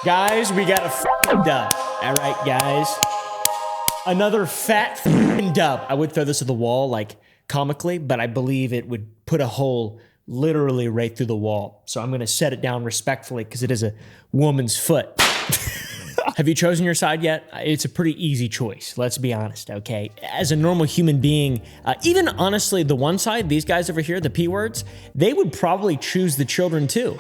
Guys, we got a f***ing dub. All right, guys. Another fat f***ing dub. I would throw this at the wall, like, comically, but I believe it would put a hole literally right through the wall. So I'm going to set it down respectfully because it is a woman's foot. Have you chosen your side yet? It's a pretty easy choice, let's be honest, okay? As a normal human being, even honestly, the one side, these guys over here, the P words, they would probably choose the children too.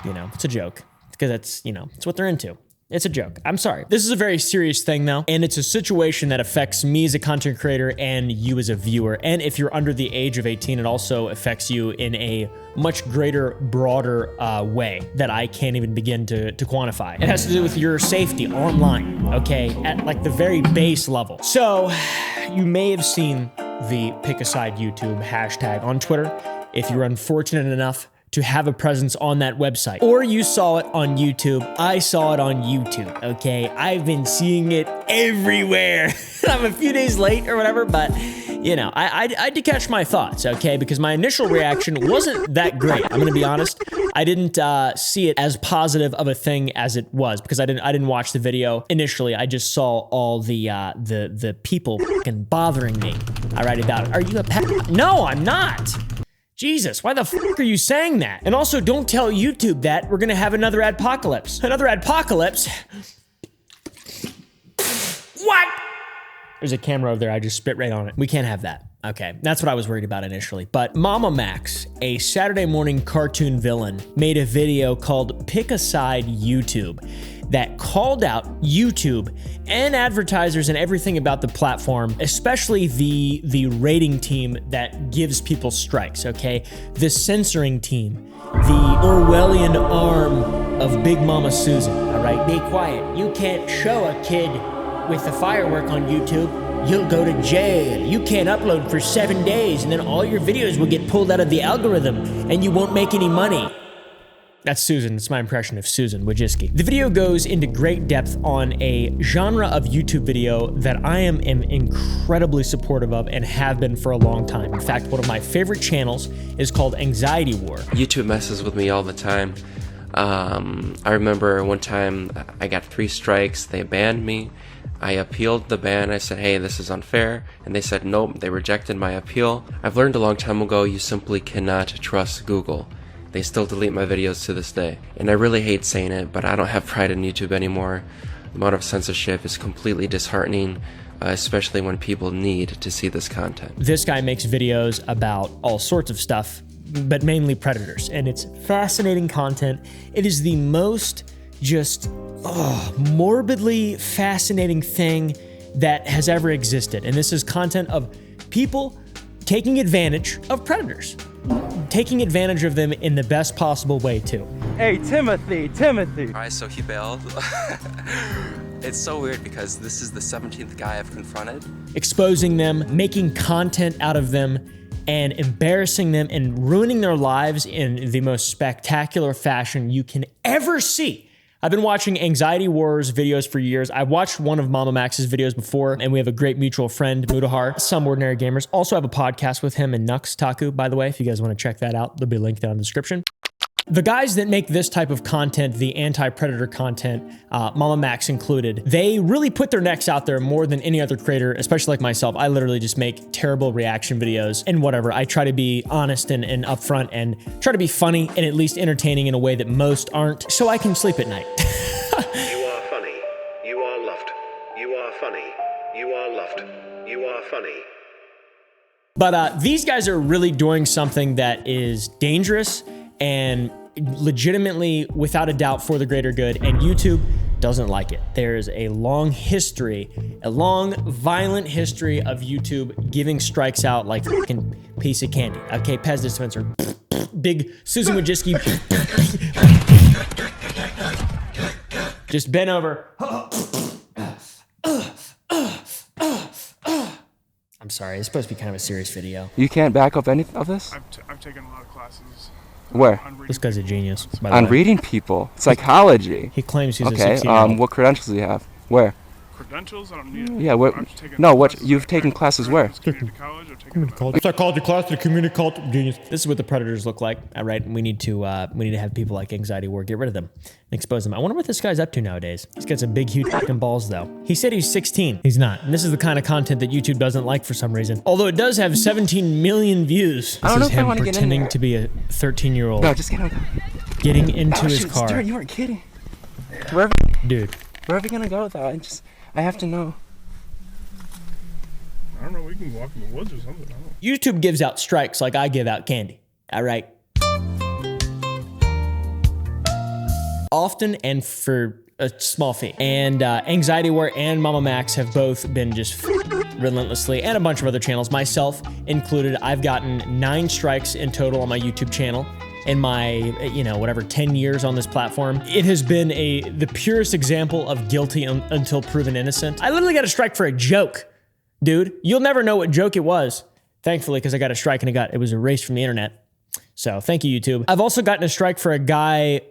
You know, it's a joke because that's, you know, it's what they're into. It's a joke. I'm sorry. This is a very serious thing though, and it's a situation that affects me as a content creator and you as a viewer. And if you're under the age of 18, it also affects you in a much greater, broader way that I can't even begin to quantify. It has to do with your safety online, okay? At like the very base level. So you may have seen the Pick a Side YouTube hashtag on Twitter if you're unfortunate enough to have a presence on that website. Or you saw it on YouTube. I saw it on YouTube, okay? I've been seeing it everywhere. I'm a few days late or whatever, but you know, I had to catch my thoughts, okay? Because my initial reaction wasn't that great. I'm gonna be honest. I didn't see it as positive of a thing as it was because I didn't watch the video initially. I just saw all the people fucking bothering me. I write about it. Are you a pet? No, I'm not. Jesus, why the fuck are you saying that? And also, don't tell YouTube that we're gonna have another adpocalypse. Another adpocalypse? What? There's a camera over there, I just spit right on it. We can't have that. Okay, that's what I was worried about initially. But Mama Max, a Saturday morning cartoon villain, made a video called Pick a Side YouTube that called out YouTube and advertisers and everything about the platform, especially the rating team that gives people strikes, okay? The censoring team, the Orwellian arm of Big Mama Susan, all right? Be quiet. You can't show a kid with a firework on YouTube. You'll go to jail. You can't upload for 7 days, and then all your videos will get pulled out of the algorithm, and you won't make any money. That's Susan. It's my impression of Susan Wojcicki. The video goes into great depth on a genre of YouTube video that I am incredibly supportive of and have been for a long time. In fact, one of my favorite channels is called Anxiety War. YouTube messes with me all the time. I remember one time I got 3 strikes. They banned me. I appealed the ban. I said, hey, this is unfair. And they said, nope, they rejected my appeal. I've learned a long time ago, you simply cannot trust Google. They still delete my videos to this day. And I really hate saying it, but I don't have pride in YouTube anymore. The amount of censorship is completely disheartening, especially when people need to see this content. This guy makes videos about all sorts of stuff, but mainly predators. And it's fascinating content. It is the most just morbidly fascinating thing that has ever existed. And this is content of people taking advantage of predators. Taking advantage of them in the best possible way too. Hey, Timothy. Alright, so he bailed. It's so weird because this is the 17th guy I've confronted. Exposing them, making content out of them, and embarrassing them and ruining their lives in the most spectacular fashion you can ever see. I've been watching Anxiety Wars videos for years. I watched one of Mama Max's videos before, and we have a great mutual friend, Mudahar, Some Ordinary Gamers. Also have a podcast with him and Nux Taku, by the way, if you guys want to check that out. There'll be a link down in the description. The guys that make this type of content, the anti-predator content, Mama Max included, they really put their necks out there more than any other creator, especially like myself. I literally just make terrible reaction videos and whatever. I try to be honest and upfront and try to be funny and at least entertaining in a way that most aren't, so I can sleep at night. You are funny. You are loved. You are funny. You are loved. You are funny. But these guys are really doing something that is dangerous and legitimately, without a doubt, for the greater good, and YouTube doesn't like it. There's a long history, a long, violent history of YouTube giving strikes out like a fucking piece of candy. Okay, Pez dispenser, big Susan Wojcicki, just bent over. I'm sorry, it's supposed to be kind of a serious video. You can't back up any of this? I've taken a lot of classes. Where? This guy's a genius, by the On way. reading people. Psychology. He claims he's a Okay, 16-year-old. what credentials do you have? Where? credentials. I don't need it. Yeah, what? I've taken No, what? classes You've at taken classes where? Community college. I've taken them at- Psychology class to community college. Genius. This is what the predators look like. All right, we need to have people like Anxiety War get rid of them and expose them. I wonder what this guy's up to nowadays. He's got some big, huge fucking balls though. He said he's 16. He's not. And this is the kind of content that YouTube doesn't like for some reason. Although it does have 17 million views. I don't know This is if I him want to get in pretending there. to be a 13-year-old No, just get out. getting into Oh, his shoot, it's car. dirty. You weren't kidding. Wherever, Dude. wherever you gonna go with that? I have to know. I don't know. We can walk in the woods or something. I don't know. YouTube gives out strikes like I give out candy. All right. Often and for a small fee. And Anxiety War and Mama Max have both been just relentlessly, and a bunch of other channels, myself included. I've gotten 9 strikes in total on my YouTube channel in my, 10 years on this platform. It has been the purest example of guilty until proven innocent. I literally got a strike for a joke, dude. You'll never know what joke it was, thankfully, because I got a strike and it was erased from the internet. So thank you, YouTube. I've also gotten a strike for a guy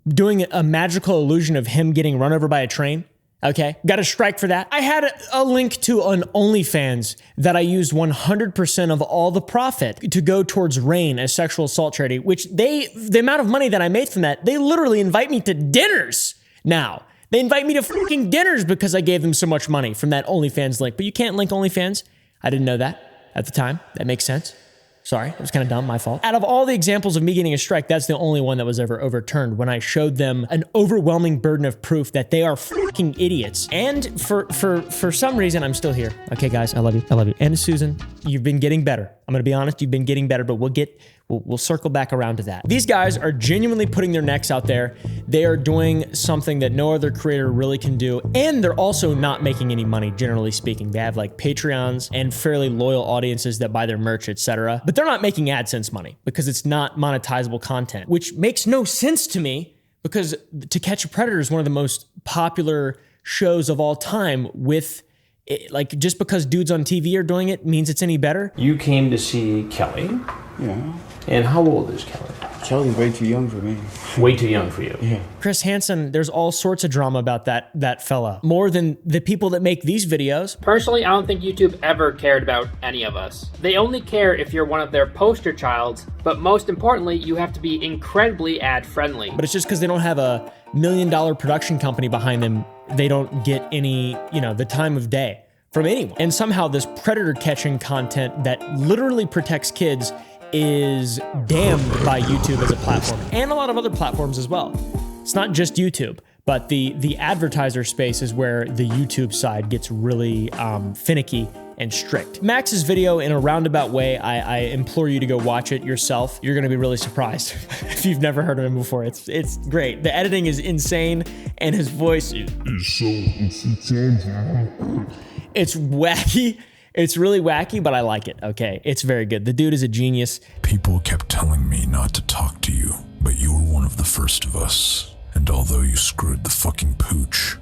doing a magical illusion of him getting run over by a train. Okay, got a strike for that. I had a link to an OnlyFans that I used 100% of all the profit to go towards RAIN, a sexual assault charity, which the amount of money that I made from that, they literally invite me to dinners now. They invite me to fucking dinners because I gave them so much money from that OnlyFans link. But you can't link OnlyFans. I didn't know that at the time. That makes sense. Sorry, it was kind of dumb, my fault. Out of all the examples of me getting a strike, that's the only one that was ever overturned when I showed them an overwhelming burden of proof that they are fucking idiots. And for some reason, I'm still here. Okay, guys, I love you. I love you. And Susan, you've been getting better. I'm gonna be honest, you've been getting better, but we'll circle back around to that. These guys are genuinely putting their necks out there. They are doing something that no other creator really can do. And they're also not making any money, generally speaking. They have like Patreons and fairly loyal audiences that buy their merch, etc. But they're not making AdSense money because it's not monetizable content, which makes no sense to me because To Catch a Predator is one of the most popular shows of all time with like, just because dudes on TV are doing it means it's any better. You came to see Kelly. Yeah. And how old is Kelly? Kelly's way too young for me. Way too young for you. Yeah. Chris Hansen, there's all sorts of drama about that fella. More than the people that make these videos. Personally, I don't think YouTube ever cared about any of us. They only care if you're one of their poster childs, but most importantly, you have to be incredibly ad-friendly. But it's just because they don't have a $1 million production company behind them, they don't get any, the time of day from anyone. And somehow this predator catching content that literally protects kids is damned by YouTube as a platform and a lot of other platforms as well. It's not just YouTube, but the advertiser space is where the YouTube side gets really finicky and strict. Max's video, in a roundabout way, I implore you to go watch it yourself. You're gonna be really surprised if you've never heard of him before. It's great. The editing is insane and his voice is it's wacky. It's really wacky, but I like it, okay? It's very good. The dude is a genius. People kept telling me not to talk to you, but you were one of the first of us. And although you screwed the fucking pooch,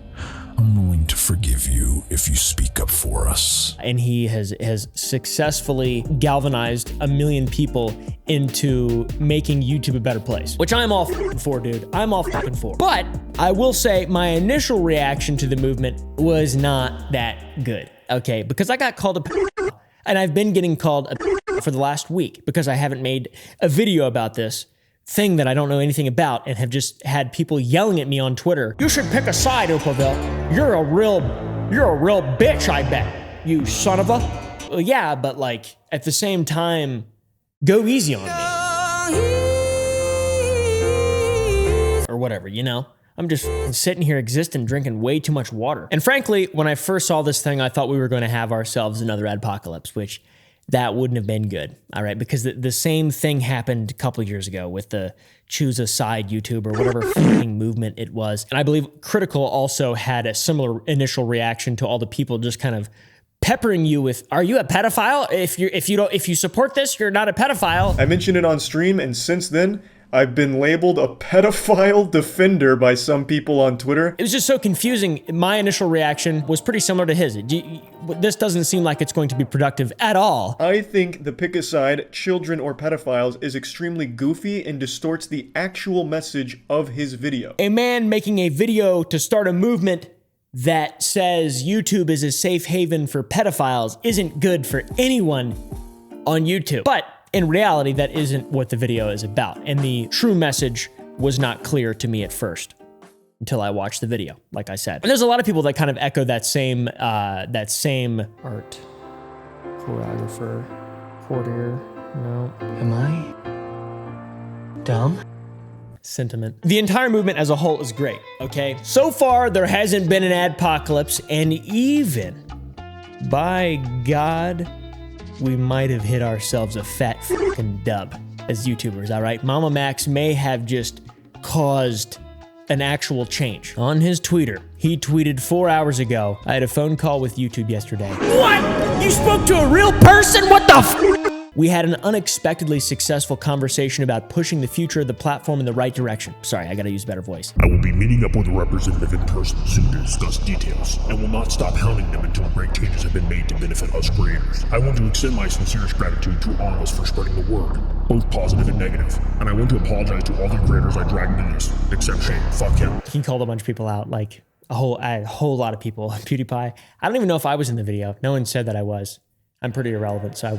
I'm willing to forgive you if you speak up for us. And he has successfully galvanized 1 million people into making YouTube a better place, which I'm all for, dude. I'm all for. But I will say my initial reaction to the movement was not that good, okay? Because I got called a and I've been getting called a for the last week because I haven't made a video about this thing that I don't know anything about and have just had people yelling at me on Twitter. You should pick a side, Opoville. You're a real bitch, I bet. You son of a. Well, yeah, but like at the same time, go easy on me. Or whatever, I'm just sitting here existing, drinking way too much water. And frankly, when I first saw this thing, I thought we were going to have ourselves another adpocalypse, which that wouldn't have been good, all right? Because the same thing happened a couple of years ago with the choose a side YouTube or whatever fucking movement it was. And I believe Critical also had a similar initial reaction to all the people just kind of peppering you with, are you a pedophile? If you support this, you're not a pedophile. I mentioned it on stream, and since then, I've been labeled a pedophile defender by some people on Twitter. It was just so confusing. My initial reaction was pretty similar to his. This doesn't seem like it's going to be productive at all. I think the pick a side, children or pedophiles, is extremely goofy and distorts the actual message of his video. A man making a video to start a movement that says YouTube is a safe haven for pedophiles isn't good for anyone on YouTube. But in reality, that isn't what the video is about. And the true message was not clear to me at first until I watched the video, like I said. And there's a lot of people that kind of echo that same art, choreographer, courtier, no. Am I dumb? Sentiment. The entire movement as a whole is great, okay? So far, there hasn't been an adpocalypse, and even, by God, we might have hit ourselves a fat fucking dub as YouTubers, all right? Mama Max may have just caused an actual change. On his Twitter, he tweeted 4 hours ago, I had a phone call with YouTube yesterday. What? You spoke to a real person? What the f? We had an unexpectedly successful conversation about pushing the future of the platform in the right direction. Sorry, I gotta use a better voice. I will be meeting up with a representative in person soon to discuss details, and will not stop hounding them until great changes have been made to benefit us creators. I want to extend my sincerest gratitude to all of us for spreading the word, both positive and negative, and I want to apologize to all the creators I dragged into this, except Shane. Fuck him. He called a bunch of people out, like a whole lot of people. PewDiePie. I don't even know if I was in the video. No one said that I was. I'm pretty irrelevant, so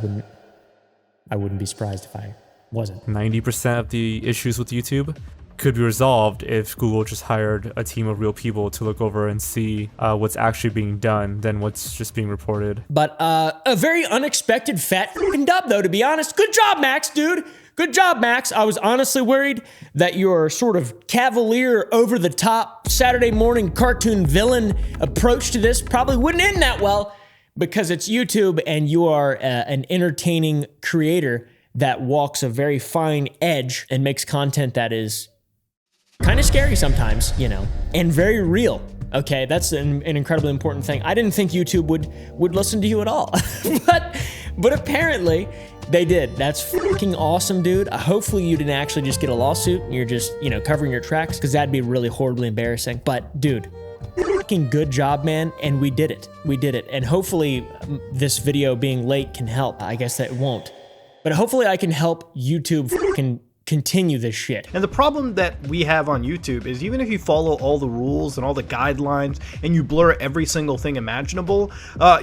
I wouldn't be surprised if I wasn't. 90% of the issues with YouTube could be resolved if Google just hired a team of real people to look over and see what's actually being done than what's just being reported. But a very unexpected fat fucking dub, though, to be honest. Good job, Max, dude. Good job, Max. I was honestly worried that your sort of cavalier, over-the-top, Saturday morning cartoon villain approach to this probably wouldn't end that well, because it's YouTube and you are an entertaining creator that walks a very fine edge and makes content that is kind of scary sometimes, you know, and very real. Okay, that's an incredibly important thing. I didn't think YouTube would listen to you at all, but apparently they did. That's fucking awesome, dude. Hopefully you didn't actually just get a lawsuit and you're just, you know, covering your tracks, because that'd be really horribly embarrassing. But dude, fucking good job, man, and we did it. We did it, and hopefully this video being late can help. I guess that it won't, but hopefully I can help YouTube fucking continue this shit. And the problem that we have on YouTube is even if you follow all the rules and all the guidelines and you blur every single thing imaginable,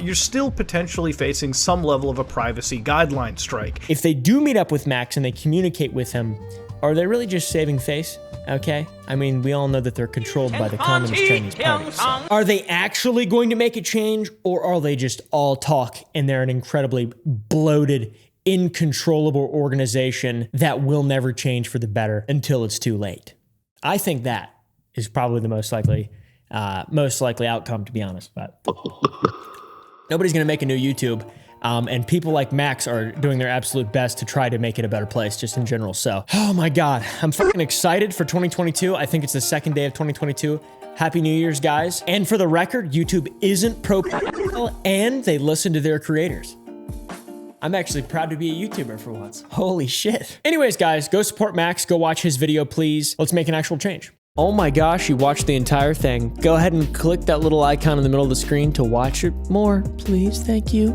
you're still potentially facing some level of a privacy guideline strike. If they do meet up with Max and they communicate with him, are they really just saving face? Okay? I mean, we all know that they're controlled by the Communist Chinese Party. So. Are they actually going to make a change, or are they just all talk and they're an incredibly bloated, incontrollable organization that will never change for the better until it's too late? I think that is probably the most likely outcome, to be honest. But nobody's going to make a new YouTube. And people like Max are doing their absolute best to try to make it a better place just in general. So, oh my God, I'm fucking excited for 2022. I think it's the second day of 2022. Happy New Year's, guys. And for the record, YouTube isn't pro-political and they listen to their creators. I'm actually proud to be a YouTuber for once. Holy shit. Anyways, guys, go support Max. Go watch his video, please. Let's make an actual change. Oh my gosh, you watched the entire thing. Go ahead and click that little icon in the middle of the screen to watch it more, please. Thank you.